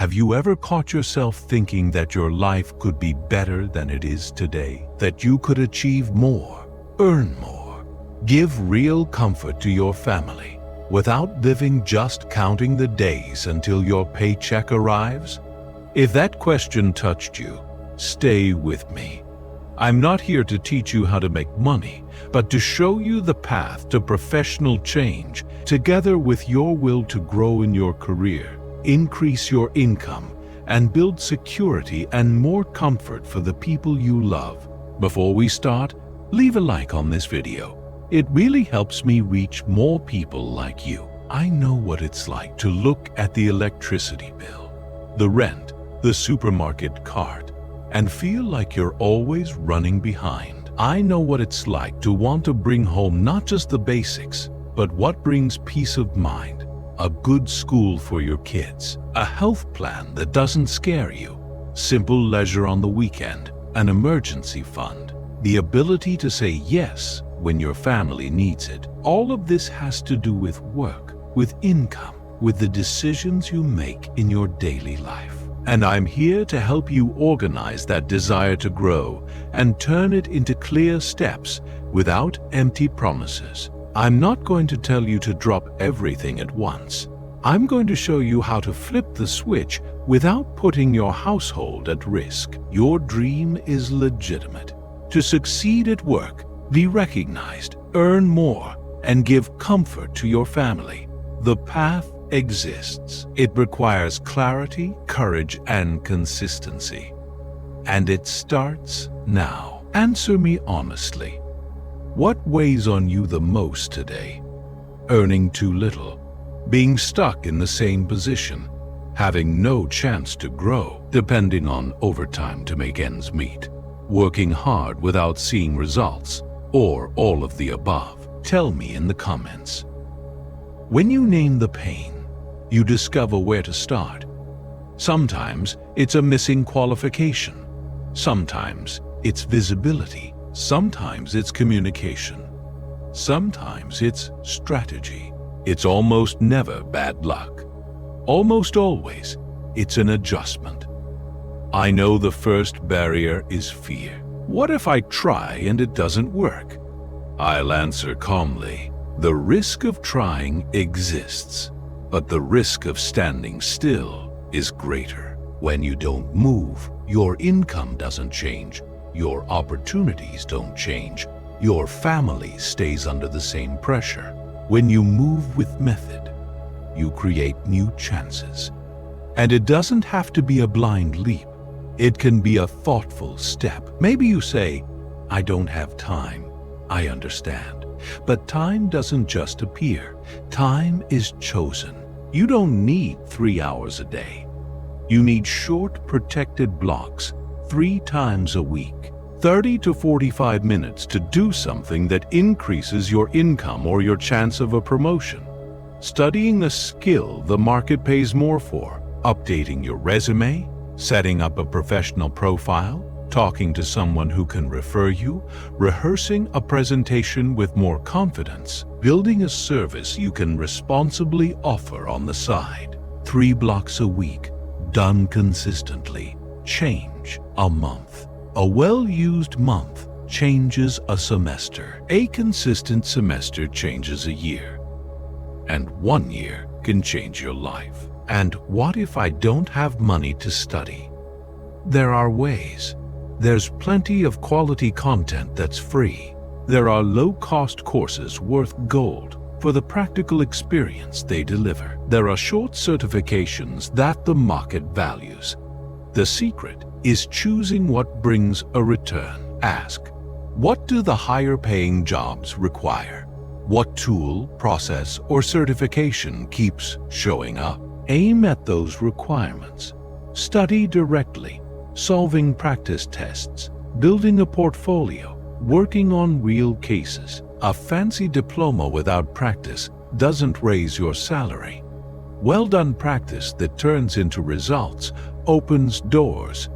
Have you ever caught yourself thinking that your life could be better than it is today? That you could achieve more, earn more, give real comfort to your family without living just counting the days until your paycheck arrives? If that question touched you, stay with me. I'm not here to teach you how to make money, but to show you the path to professional change, together with your will to grow in your career, increase your income, and build security and more comfort for the people you love. Before we start, leave a like on this video. It really helps me reach more people like you. I know what it's like to look at the electricity bill, the rent, the supermarket cart, and feel like you're always running behind. I know what it's like to want to bring home not just the basics, but what brings peace of mind: a good school for your kids, a health plan that doesn't scare you, simple leisure on the weekend, an emergency fund, the ability to say yes when your family needs it. All of this has to do with work, with income, with the decisions you make in your daily life. And I'm here to help you organize that desire to grow and turn it into clear steps without empty promises. I'm not going to tell you to drop everything at once. I'm going to show you how to flip the switch without putting your household at risk. Your dream is legitimate. To succeed at work, be recognized, earn more, and give comfort to your family. The path exists. It requires clarity, courage, and consistency. And it starts now. Answer me honestly. What weighs on you the most today? Earning too little, being stuck in the same position, having no chance to grow, depending on overtime to make ends meet, working hard without seeing results, or all of the above? Tell me in the comments. When you name the pain, you discover where to start. Sometimes it's a missing qualification. Sometimes it's visibility. Sometimes it's communication. Sometimes it's strategy. It's almost never bad luck. Almost always, it's an adjustment. I know the first barrier is fear. What if I try and it doesn't work? I'll answer calmly. The risk of trying exists, but the risk of standing still is greater. When you don't move, your income doesn't change, your opportunities don't change, your family stays under the same pressure. When you move with method, you create new chances. And it doesn't have to be a blind leap. It can be a thoughtful step. Maybe you say, "I don't have time." I understand. But time doesn't just appear. Time is chosen. You don't need 3 hours a day. You need short, protected blocks 3 times a week, 30 to 45 minutes to do something that increases your income or your chance of a promotion. Studying a skill the market pays more for, updating your resume, setting up a professional profile, talking to someone who can refer you, rehearsing a presentation with more confidence, building a service you can responsibly offer on the side. 3 blocks a week, done consistently, change a month. A well-used month changes a semester. A consistent semester changes a year. And 1 year can change your life. And what if I don't have money to study? There are ways. There's plenty of quality content that's free. There are low-cost courses worth gold for the practical experience they deliver. There are short certifications that the market values. The secret is choosing what brings a return. Ask, what do the higher-paying jobs require? What tool, process, or certification keeps showing up? Aim at those requirements. Study directly, solving practice tests, building a portfolio, working on real cases. A fancy diploma without practice doesn't raise your salary. Well-done practice that turns into results opens doors.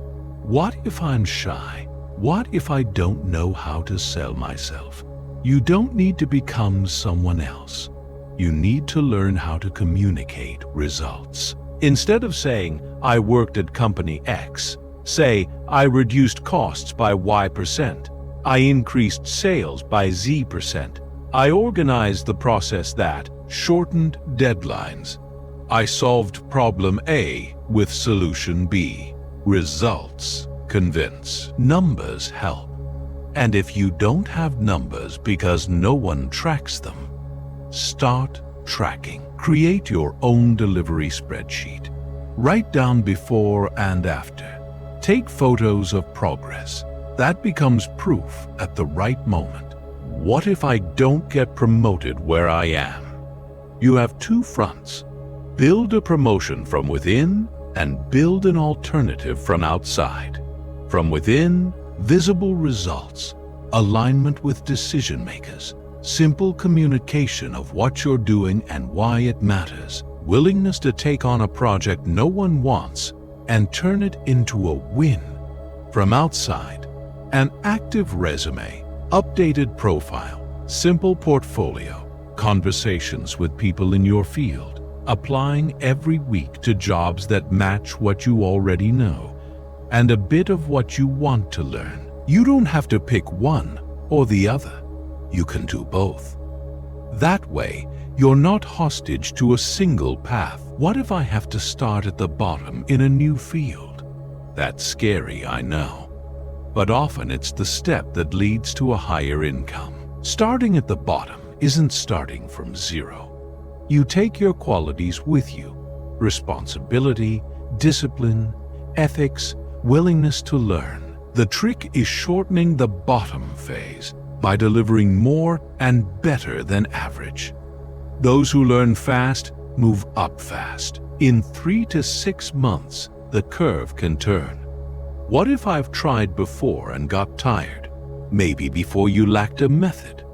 What if I'm shy? What if I don't know how to sell myself? You don't need to become someone else. You need to learn how to communicate results. Instead of saying, I worked at company X, say, I reduced costs by Y%. I increased sales by Z%. I organized the process that shortened deadlines. I solved problem A with solution B. Results convince. Numbers help. And if you don't have numbers because no one tracks them, start tracking. Create your own delivery spreadsheet. Write down before and after. Take photos of progress. That becomes proof at the right moment. What if I don't get promoted where I am? You have two fronts. Build a promotion from within and build an alternative from outside. From within, visible results, alignment with decision makers, simple communication of what you're doing and why it matters, willingness to take on a project no one wants and turn it into a win. From outside, an active resume, updated profile, simple portfolio, conversations with people in your field, applying every week to jobs that match what you already know, and a bit of what you want to learn. You don't have to pick one or the other. You can do both. That way, you're not hostage to a single path. What if I have to start at the bottom in a new field? That's scary, I know. But often it's the step that leads to a higher income. Starting at the bottom isn't starting from zero. You take your qualities with you: responsibility, discipline, ethics, willingness to learn. The trick is shortening the bottom phase by delivering more and better than average. Those who learn fast move up fast. In 3 to 6 months, the curve can turn. What if I've tried before and got tired? Maybe before you lacked a method.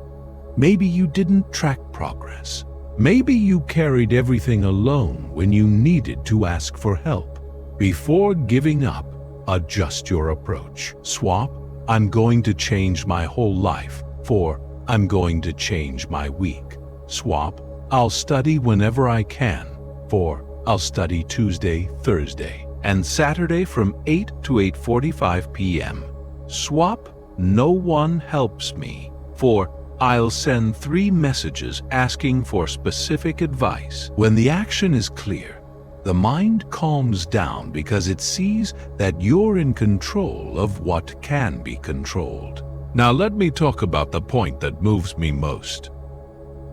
Maybe you didn't track progress. Maybe you carried everything alone when you needed to ask for help. Before giving up, adjust your approach. Swap, I'm going to change my whole life, for I'm going to change my week. Swap, I'll study whenever I can, for I'll study Tuesday, Thursday, and Saturday from 8 to 8:45 p.m. Swap, no one helps me, for I'll send 3 messages asking for specific advice. When the action is clear, the mind calms down because it sees that you're in control of what can be controlled. Now let me talk about the point that moves me most: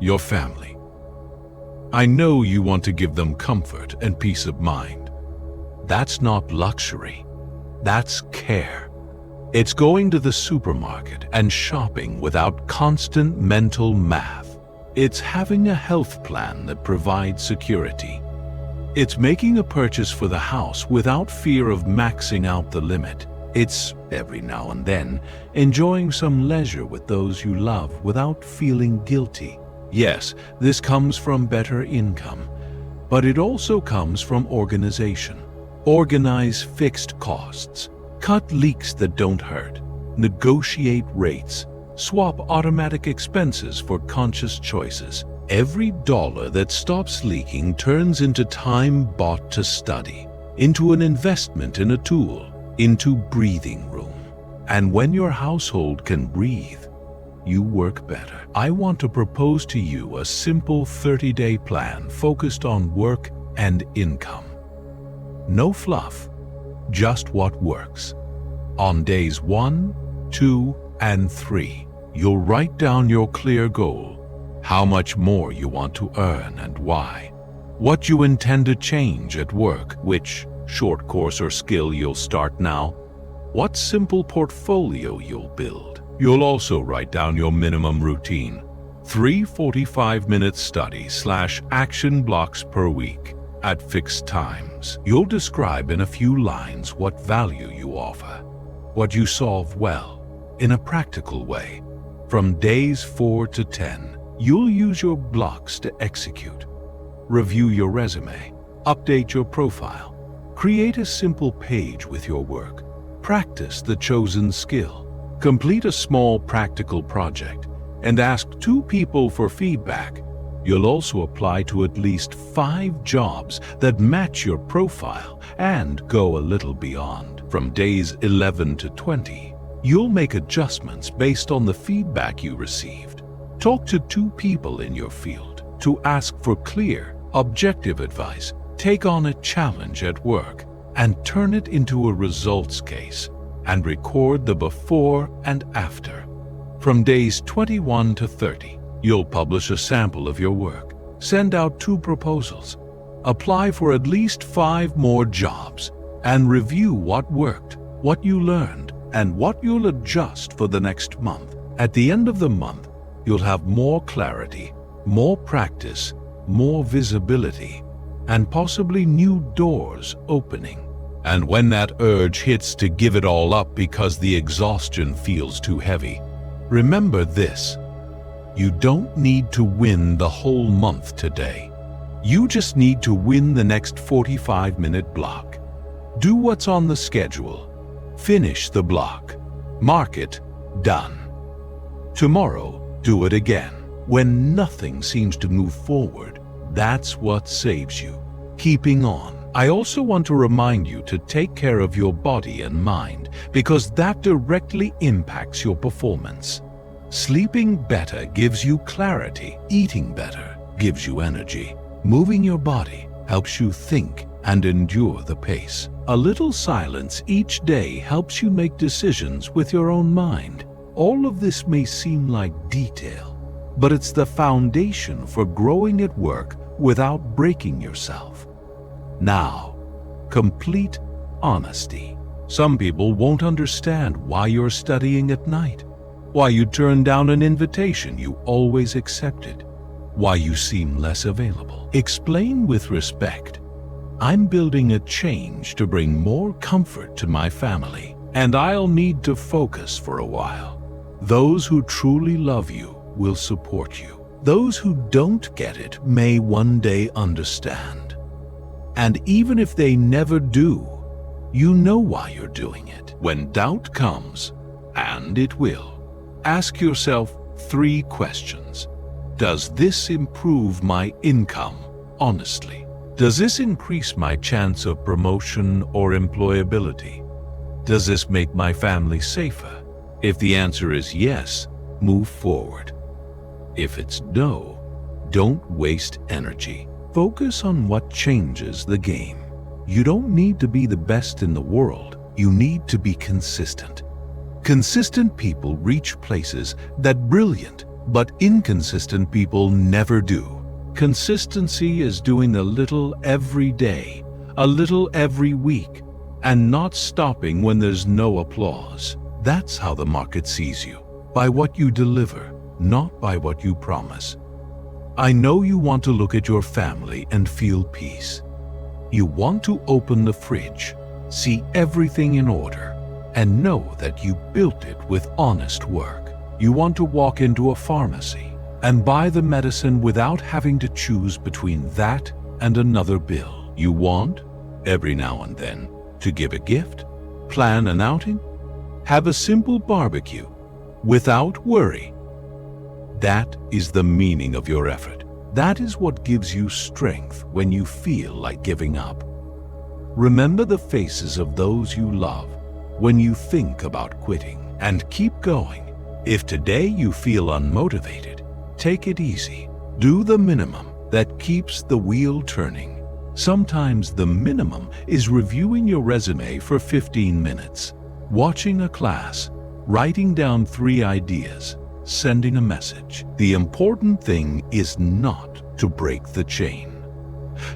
your family. I know you want to give them comfort and peace of mind. That's not luxury. That's care. It's going to the supermarket and shopping without constant mental math. It's having a health plan that provides security. It's making a purchase for the house without fear of maxing out the limit. It's, every now and then, enjoying some leisure with those you love without feeling guilty. Yes, this comes from better income, but it also comes from organization. Organize fixed costs. Cut leaks that don't hurt. Negotiate rates. Swap automatic expenses for conscious choices. Every dollar that stops leaking turns into time bought to study, into an investment in a tool, into breathing room. And when your household can breathe, you work better. I want to propose to you a simple 30-day plan focused on work and income. No fluff, just what works. On days 1, 2, and 3, you'll write down your clear goal, how much more you want to earn and why, what you intend to change at work, which short course or skill you'll start now, what simple portfolio you'll build. You'll also write down your minimum routine, 3 45-minute study/action blocks per week at fixed times. You'll describe in a few lines what value you offer, what you solve well, in a practical way. From days 4 to 10, you'll use your blocks to execute. Review your resume, update your profile, create a simple page with your work, practice the chosen skill, complete a small practical project, and ask 2 people for feedback. You'll also apply to at least 5 jobs that match your profile and go a little beyond. From days 11 to 20, you'll make adjustments based on the feedback you received. Talk to 2 people in your field to ask for clear, objective advice. Take on a challenge at work and turn it into a results case and record the before and after. From days 21 to 30, you'll publish a sample of your work, send out 2 proposals, apply for at least 5 more jobs, and review what worked, what you learned, and what you'll adjust for the next month. At the end of the month, you'll have more clarity, more practice, more visibility, and possibly new doors opening. And when that urge hits to give it all up because the exhaustion feels too heavy, remember this: you don't need to win the whole month today. You just need to win the next 45-minute block. Do what's on the schedule. Finish the block. Mark it done. Tomorrow, do it again. When nothing seems to move forward, that's what saves you. Keeping on. I also want to remind you to take care of your body and mind, because that directly impacts your performance. Sleeping better gives you clarity. Eating better gives you energy. Moving your body helps you think and endure the pace. A little silence each day helps you make decisions with your own mind. All of this may seem like detail, but it's the foundation for growing at work without breaking yourself. Now, complete honesty. Some people won't understand why you're studying at night, why you turned down an invitation you always accepted, why you seem less available. Explain with respect. I'm building a change to bring more comfort to my family, and I'll need to focus for a while. Those who truly love you will support you. Those who don't get it may one day understand. And even if they never do, you know why you're doing it. When doubt comes, and it will, ask yourself 3 questions. Does this improve my income honestly? Does this increase my chance of promotion or employability? Does this make my family safer? If the answer is yes, move forward. If it's no, don't waste energy. Focus on what changes the game. You don't need to be the best in the world. You need to be consistent. Consistent people reach places that brilliant but inconsistent people never do. Consistency is doing a little every day, a little every week, and not stopping when there's no applause. That's how the market sees you, by what you deliver, not by what you promise. I know you want to look at your family and feel peace. You want to open the fridge, see everything in order, and know that you built it with honest work. You want to walk into a pharmacy and buy the medicine without having to choose between that and another bill. You want, every now and then, to give a gift, plan an outing, have a simple barbecue without worry. That is the meaning of your effort. That is what gives you strength when you feel like giving up. Remember the faces of those you love when you think about quitting, and keep going. If today you feel unmotivated, take it easy. Do the minimum that keeps the wheel turning. Sometimes the minimum is reviewing your resume for 15 minutes, watching a class, writing down 3 ideas, sending a message. The important thing is not to break the chain.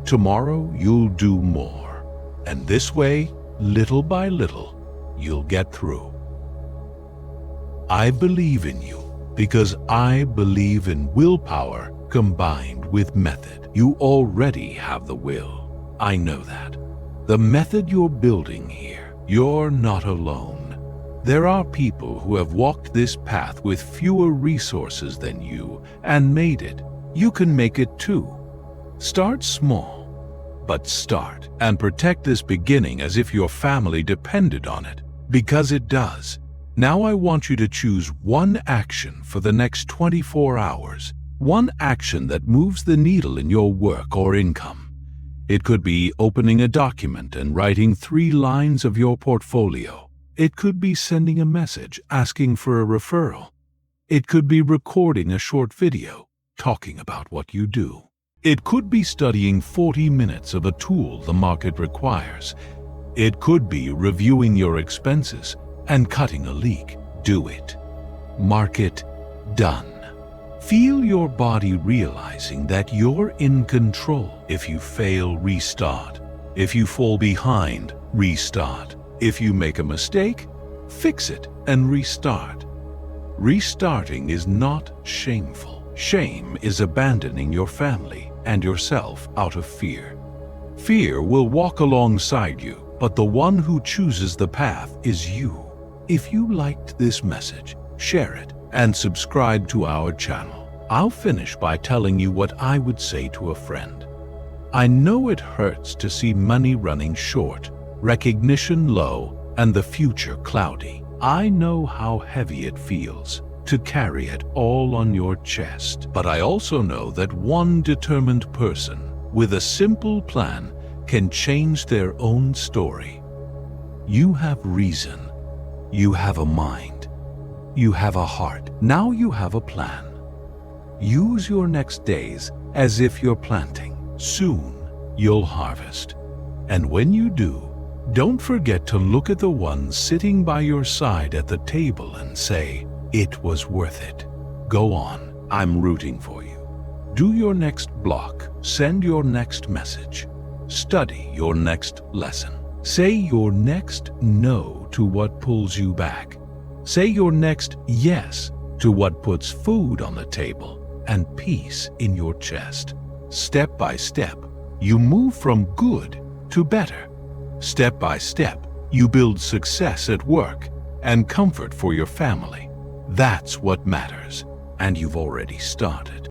Tomorrow you'll do more, and this way, little by little, you'll get through. I believe in you because I believe in willpower combined with method. You already have the will. I know that. The method you're building here, you're not alone. There are people who have walked this path with fewer resources than you and made it. You can make it too. Start small, but start, and protect this beginning as if your family depended on it, because it does. Now I want you to choose one action for the next 24 hours One action that moves the needle in your work or income. It could be opening a document and writing 3 lines of your portfolio. It could be sending a message asking for a referral. It could be recording a short video talking about what you do. It could be studying 40 minutes of a tool the market requires. It could be reviewing your expenses and cutting a leak. Do it. Mark it done. Feel your body realizing that you're in control. If you fail, restart. If you fall behind, restart. If you make a mistake, fix it and restart. Restarting is not shameful. Shame is abandoning your family and yourself out of fear. Fear will walk alongside you, but the one who chooses the path is you. If you liked this message, share it and subscribe to our channel. I'll finish by telling you what I would say to a friend. I know it hurts to see money running short, recognition low, and the future cloudy. I know how heavy it feels to carry it all on your chest. But I also know that one determined person with a simple plan can change their own story. You have reason. You have a mind. You have a heart. Now you have a plan. Use your next days as if you're planting. Soon you'll harvest. And when you do, don't forget to look at the one sitting by your side at the table and say, "It was worth it. Go on. I'm rooting for you." Do your next block. Send your next message. Study your next lesson. Say your next no to what pulls you back. Say your next yes to what puts food on the table and peace in your chest. Step by step, you move from good to better. Step by step, you build success at work and comfort for your family. That's what matters, and you've already started.